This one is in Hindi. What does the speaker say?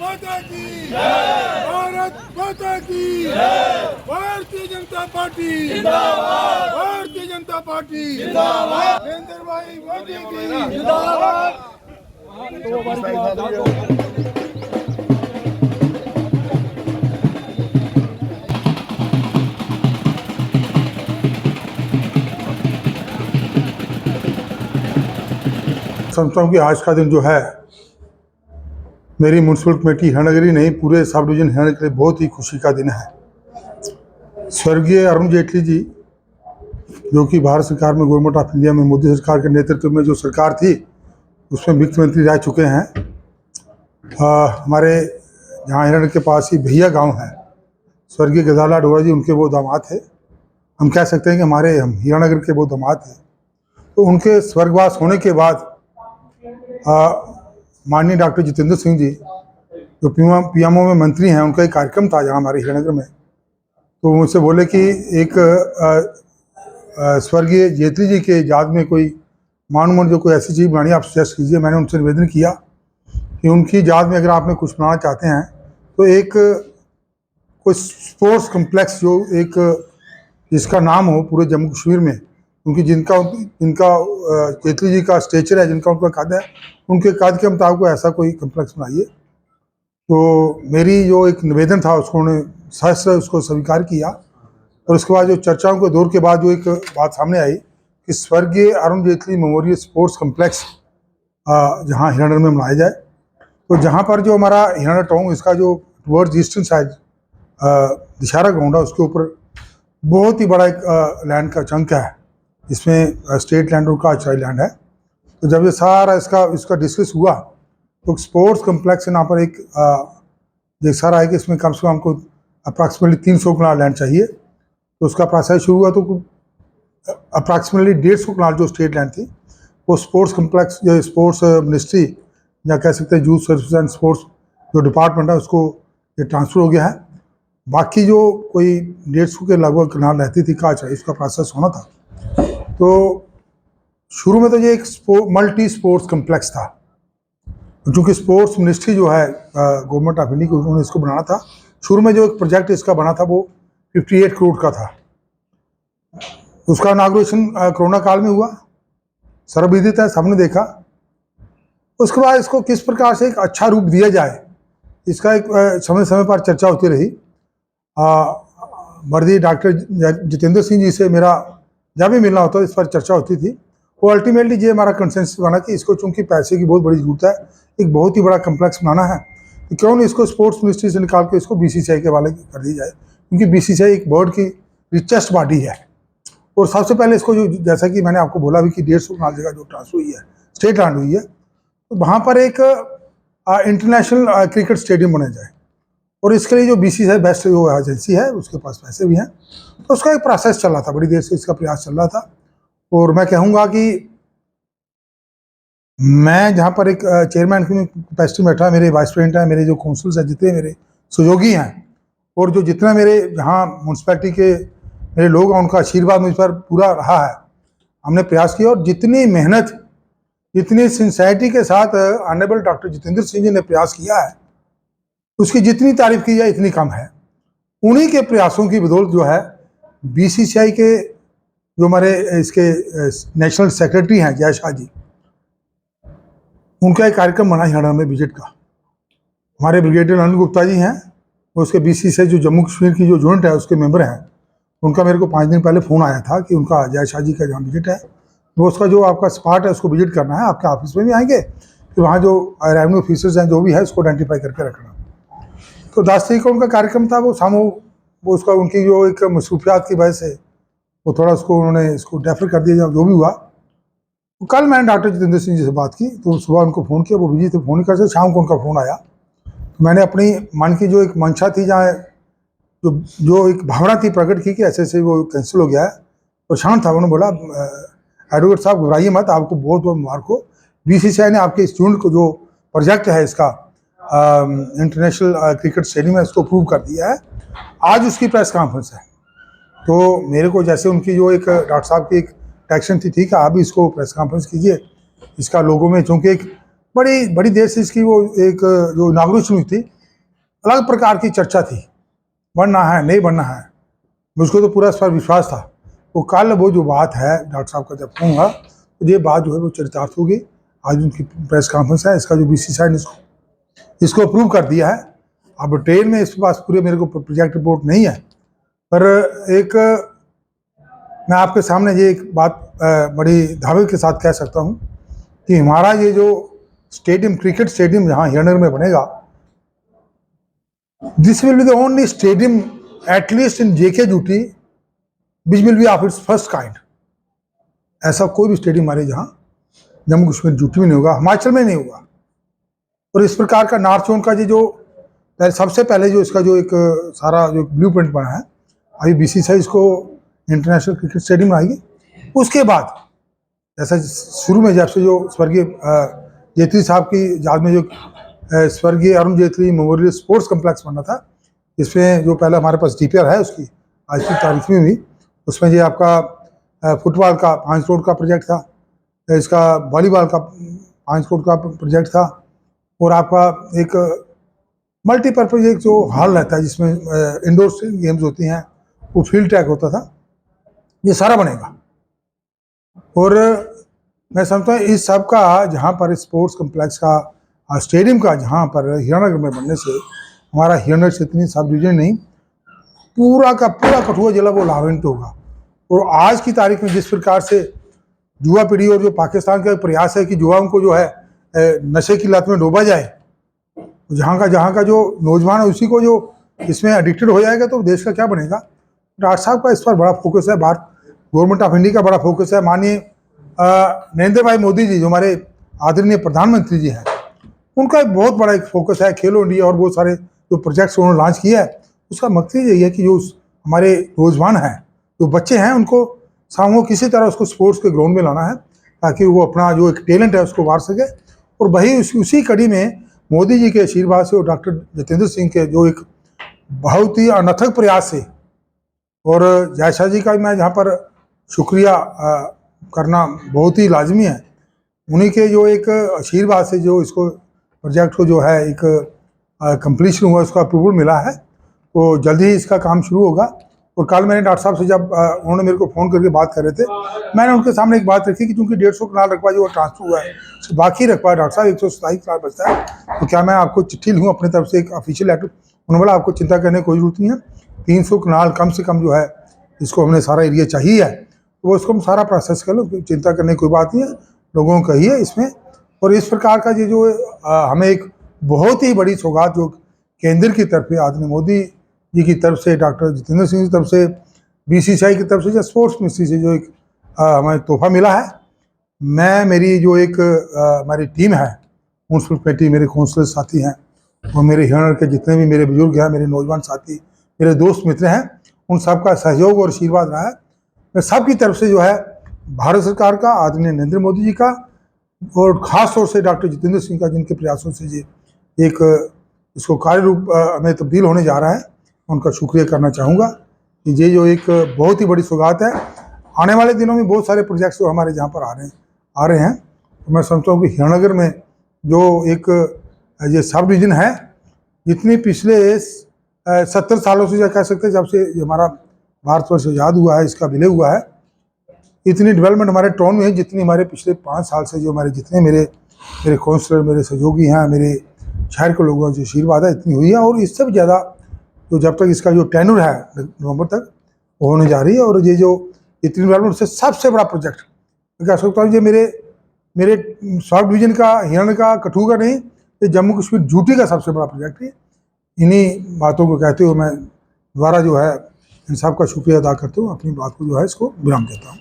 माता की भारत माता की भारतीय जनता पार्टी भारतीय जनता पार्टी नरेंद्र भाई मोदी की समझता हूँ कि आज का दिन जो है मेरी म्यूनसिपल कमेटी हिरणनगरी नहीं, पूरे सब डिवीजन हिरण के लिए बहुत ही खुशी का दिन है। स्वर्गीय अरुण जेटली जी, जो कि भारत सरकार में गवर्नमेंट ऑफ इंडिया में मोदी सरकार के नेतृत्व में जो सरकार थी उसमें वित्त मंत्री रह चुके हैं। हमारे जहाँ हिरण के पास ही भैया गांव है, स्वर्गीय गजाला डोरा जी उनके वो दामाद थे। हम कह सकते हैं कि हम हीरानगर के वो दामाद थे। तो उनके स्वर्गवास होने के बाद माननीय डॉक्टर जितेंद्र सिंह जी जो पीएमओ में मंत्री हैं, उनका एक कार्यक्रम था यहाँ हमारे हीरानगर में। तो मुझसे बोले कि एक स्वर्गीय जेटली जी के याद में कोई मानूमन जो कोई ऐसी चीज़ बनानी आप सजेस्ट कीजिए। मैंने उनसे निवेदन किया कि उनकी याद में अगर आपने कुछ बनाना चाहते हैं तो एक कोई स्पोर्ट्स कम्प्लेक्स जो एक जिसका नाम हो पूरे जम्मू कश्मीर में, क्योंकि जिनका जेटली जी का स्टेचर है, जिनका उनका कद है, उनके कद के मुताबिक ऐसा कोई कम्प्लेक्स बनाइए। तो मेरी जो एक निवेदन था उसको उन्होंने सहर्ष उसको स्वीकार किया। और उसके बाद जो चर्चाओं के दौर के बाद जो एक बात सामने आई कि स्वर्गीय Arun Jaitley memorial sports complex जहाँ हिरणनगर में बनाया जाए। तो जहाँ पर जो हमारा हिरणनगर टाउन इसका जो टुवर्ड्स ईस्टर्न साइड दिशारा ग्राउंड है, उसके ऊपर बहुत ही बड़ा एक लैंड का चंक है, इसमें स्टेट लैंड और काचाई लैंड है। तो जब ये सारा इसका डिस्कस हुआ तो स्पोर्ट्स कम्प्लेक्स यहाँ पर एक सारा है कि इसमें कम से कम हमको अप्रॉक्सीमेटली 300 कनाल लैंड चाहिए। तो उसका प्रोसेस शुरू हुआ। तो अप्रॉक्सीमेटली 150 कनाल जो स्टेट लैंड थी वो स्पोर्ट्स कम्प्लेक्स जो स्पोर्ट्स मिनिस्ट्री या कह सकते हैं यूथ सर्विस एंड स्पोर्ट्स जो डिपार्टमेंट है उसको ये ट्रांसफ़र हो गया है। बाकी जो कोई 150 के लगभग कनाल रहती थी काचाई, इसका प्रोसेस होना था। तो शुरू में तो ये एक मल्टी स्पोर्ट्स कम्प्लेक्स था, क्योंकि स्पोर्ट्स मिनिस्ट्री जो है गवर्नमेंट ऑफ इंडिया की, उन्होंने इसको बनाना था। शुरू में जो एक प्रोजेक्ट इसका बना था वो 58 करोड़ का था। उसका इनाग्रेशन कोरोना काल में हुआ, सर्वविदित है, सबने देखा। उसके बाद इसको किस प्रकार से एक अच्छा रूप दिया जाए, इसका एक समय समय पर चर्चा होती रही। मर्दी डॉक्टर जितेंद्र सिंह जी से मेरा जब भी मिलना होता इस पर चर्चा होती थी। वो अल्टीमेटली ये हमारा कंसेंसस बना कि इसको चूंकि पैसे की बहुत बड़ी ज़रूरत है, एक बहुत ही बड़ा कम्प्लेक्स बनाना है, तो क्यों नहीं इसको स्पोर्ट्स मिनिस्ट्री से निकाल के इसको बीसीसीआई के हवाले कर दी जाए, क्योंकि बीसीसीआई एक बोर्ड की रिचेस्ट बॉडी है। और सबसे पहले इसको जो जैसा कि मैंने आपको बोला भी कि 150 कनाल जगह जो ट्रांसफर हुई है, स्टेट लैंड हुई है, तो वहाँ पर एक इंटरनेशनल क्रिकेट स्टेडियम बना जाए। और इसके लिए जो बीसीसीआई बेस्ट जो एजेंसी है उसके पास पैसे भी हैं। तो उसका एक प्रोसेस चल रहा था, बड़ी देर से इसका प्रयास चल रहा था। और मैं कहूँगा कि मैं जहाँ पर एक चेयरमैन की कैपेसिटी में बैठा, मेरे वाइस प्रेसिडेंट हैं, मेरे जो काउंसिल्स हैं, जितने मेरे सहयोगी हैं, और जो जितना मेरे जहाँ म्यूनसिपैलिटी के मेरे लोग हैं, उनका आशीर्वाद मुझ पर पूरा रहा है। हमने प्रयास किया और जितनी मेहनत, जितनी सिंसियरिटी के साथ ऑनरेबल डॉक्टर जितेंद्र सिंह जी ने प्रयास किया है, उसकी जितनी तारीफ की जाए इतनी कम है। उन्हीं के प्रयासों की बदौलत जो है बीसीसीआई के जो हमारे इसके नेशनल सेक्रेटरी हैं जय शाह जी, उनका एक कार्यक्रम बना हिरणनगर में विजिट का। हमारे ब्रिगेडियर अनिल गुप्ता जी हैं, वो उसके बीसीसीआई जो जम्मू कश्मीर की जो यूनिट है उसके मेंबर हैं। उनका मेरे को 5 दिन पहले फ़ोन आया था कि उनका जय शाह जी का जहाँ विजिट है, वो उसका जो आपका स्पॉट है उसको विजिट करना है, आपके ऑफिस में भी आएंगे, फिर वहाँ जो रेवेन्यू ऑफिसर्स हैं जो भी है उसको आइडेंटिफाई करके रखना। तो 10 तारीख को उनका कार्यक्रम था। वो उसका उनकी जो एक मसरूफियात की वजह से वो थोड़ा उसको उन्होंने इसको डेफर कर दिया, जो भी हुआ। तो कल मैंने डॉक्टर जितेंद्र सिंह जी से बात की, तो सुबह उनको फ़ोन किया, वो बिजी थे, फ़ोन नहीं कर सकते। शाम को उनका फ़ोन आया, तो मैंने अपनी मन की जो एक मंशा थी, जहाँ जो एक भावना थी प्रकट की कि ऐसे वो कैंसिल हो गया है, परेशान था। उन्होंने बोला एडवोकेट साहब घबराइए मत, आपको बहुत बहुत मुबारक हो, बीसीसीआई ने आपके इस यूनिट को जो प्रोजेक्ट है इसका इंटरनेशनल क्रिकेट स्टेडियम है, इसको अप्रूव कर दिया है। आज उसकी प्रेस कॉन्फ्रेंस है। तो मेरे को जैसे उनकी जो एक डॉक्टर साहब की एक एक्शन थी कि आप भी इसको प्रेस कॉन्फ्रेंस कीजिए, इसका लोगों में चूँकि एक बड़ी बड़ी देर से इसकी वो एक जो इनाग्रेशन हुई थी, अलग प्रकार की चर्चा थी, बढ़ना है नहीं बढ़ना है, मुझको तो पूरा इस पर विश्वास था। वो कल वो जो बात है डॉक्टर साहब का जब कहूँगा तो ये बात जो है वो चरितार्थ होगी। आज उनकी प्रेस कॉन्फ्रेंस है, इसका जो बीसीसीआई ने इसको अप्रूव कर दिया है। अब ट्रेन में इसके पास पूरे मेरे को प्रोजेक्ट रिपोर्ट नहीं है, पर एक मैं आपके सामने ये एक बात बड़ी दावे के साथ कह सकता हूँ कि हमारा ये जो स्टेडियम, क्रिकेट स्टेडियम यहाँ हिरनगर में बनेगा, this will be the only stadium at least in JK duty which will be of its first kind. ऐसा कोई भी स्टेडियम हमारे जहाँ जम्मू कश्मीर ड्यूटी में नहीं होगा, हिमाचल में नहीं होगा। और इस प्रकार का नॉर्थ जोन का ये जो सबसे पहले जो इसका जो एक सारा जो ब्लूप्रिंट बना है, अभी बीसीसीआई इसको इंटरनेशनल क्रिकेट स्टेडियम बनाएगी। उसके बाद जैसा शुरू में जब से जो स्वर्गीय जेटली साहब की याद में जो स्वर्गीय Arun Jaitley memorial sports complex बना था, इसमें जो पहले हमारे पास डीपीआर है उसकी आज की तारीख में भी, उसमें ये आपका फुटबॉल का 5 करोड़ का प्रोजेक्ट था, इसका वॉलीबॉल का 5 करोड़ का प्रोजेक्ट था, और आपका एक मल्टीपर्पज़ एक जो हॉल रहता है जिसमें इंडोर गेम्स होती हैं, वो फील्ड ट्रैक होता था, ये सारा बनेगा। और मैं समझता हूँ इस सब का जहाँ पर स्पोर्ट्स कम्प्लेक्स का स्टेडियम का जहाँ पर हिरनगर में बनने से हमारा हिरनगर से इतनी सब डिवीजन नहीं, पूरा का पूरा कठुआ जिला वो लाभान्वित होगा। और आज की तारीख में जिस प्रकार से युवा पीढ़ी और जो पाकिस्तान का प्रयास है कि युवाओं को जो है नशे की लत में डूबा जाए, जहाँ का जो नौजवान है उसी को जो इसमें एडिक्टेड हो जाएगा तो देश का क्या बनेगा। डॉक्टर साहब का इस पर बड़ा फोकस है, भारत गवर्नमेंट ऑफ इंडिया का बड़ा फोकस है। माननीय नरेंद्र भाई मोदी जी जो हमारे आदरणीय प्रधानमंत्री जी हैं, उनका एक बहुत बड़ा एक फोकस है, खेलो इंडिया और बहुत सारे जो प्रोजेक्ट्स उन्होंने लॉन्च किया है, उसका मकसद यही है कि जो हमारे नौजवान हैं, जो बच्चे हैं, उनको सामूहिक किसी तरह उसको स्पोर्ट्स के ग्राउंड में लाना है ताकि वो अपना जो एक टैलेंट है उसको उभार सके। और वही उसी कड़ी में मोदी जी के आशीर्वाद से और डॉक्टर जितेंद्र सिंह के जो एक बहुत ही अनथक प्रयास से, और जयशाह जी का मैं यहाँ पर शुक्रिया करना बहुत ही लाजमी है, उन्हीं के जो एक आशीर्वाद से जो इसको प्रोजेक्ट को जो है एक कंप्लीशन हुआ, उसका अप्रूवल मिला है, तो जल्दी ही इसका काम शुरू होगा। और कल मैंने डॉक्टर साहब से जब उन्होंने मेरे को फ़ोन करके बात कर रहे थे, मैंने उनके सामने एक बात रखी कि चूँकि 150 कनाल रकबा जो ट्रांसफर हुआ है, बाकी रकबा डॉक्टर साहब 127 कनाल बचता है, तो क्या मैं आपको चिट्ठी लूँ अपनी तरफ से एक ऑफिशियल लेटर। उन्होंने बोला आपको चिंता करने की कोई जरूरत नहीं है, 300 कनाल कम से कम जो है इसको हमने सारा एरिया चाहिए है, तो वो इसको हम सारा प्रोसेस कर लो, चिंता करने की कोई बात नहीं है, लोगों को कहिए इसमें। और इस प्रकार का ये जो हमें एक बहुत ही बड़ी सौगात जो केंद्र की तरफ से आदरणीय मोदी जी की तरफ से, डॉक्टर जितेंद्र सिंह की तरफ से, बीसीसीआई की तरफ से या स्पोर्ट्स मिनिस्ट्री से जो एक हमें तोहफा मिला है, मैं मेरी जो एक हमारी टीम है, म्यूनसिपल कमेटी, मेरे काउंसिलर साथी हैं और मेरे हिरनगर के जितने भी मेरे बुजुर्ग हैं, मेरे नौजवान साथी, मेरे दोस्त मित्र हैं, उन सब का सहयोग और आशीर्वाद रहा है। मैं सबकी तरफ से जो है भारत सरकार का, आदरणीय नरेंद्र मोदी जी का, और ख़ास तौर से डॉक्टर जितेंद्र सिंह का, जिनके प्रयासों से ये एक इसको कार्य रूप में तब्दील होने जा रहा है, उनका शुक्रिया करना चाहूँगा कि ये जो एक बहुत ही बड़ी सौगात है। आने वाले दिनों में बहुत सारे प्रोजेक्ट्स जो हमारे जहाँ पर आ रहे हैं, तो मैं समझता हूँ कि हिरनगर में जो एक ये सब डिवीज़न है, जितनी पिछले 70 सालों से कह सकते हैं जब से हमारा भारतवर्ष आज़ाद हुआ है, इसका विलय हुआ है, इतनी डेवलपमेंट हमारे टाउन में है जितनी हमारे पिछले 5 साल से जो हमारे जितने मेरे काउंसलर, मेरे सहयोगी हैं, मेरे शहर के लोगों से आशीर्वाद है, इतनी हुई है। और इससे भी ज़्यादा तो जब तक इसका जो टेन्योर है नवंबर तक वो होने जा रही है। और ये जो इतनी डेवलपमेंट से सबसे बड़ा प्रोजेक्ट कह सकता हूँ, ये मेरे सब डिवीज़न का, हिरन का, कठुआ का नहीं, ये जम्मू कश्मीर ड्यूटी का सबसे बड़ा प्रोजेक्ट है। इन्हीं बातों को कहते हुए मैं दोबारा जो है इन सब का शुक्रिया अदा करते हुए अपनी बात को जो है इसको विराम देता हूँ।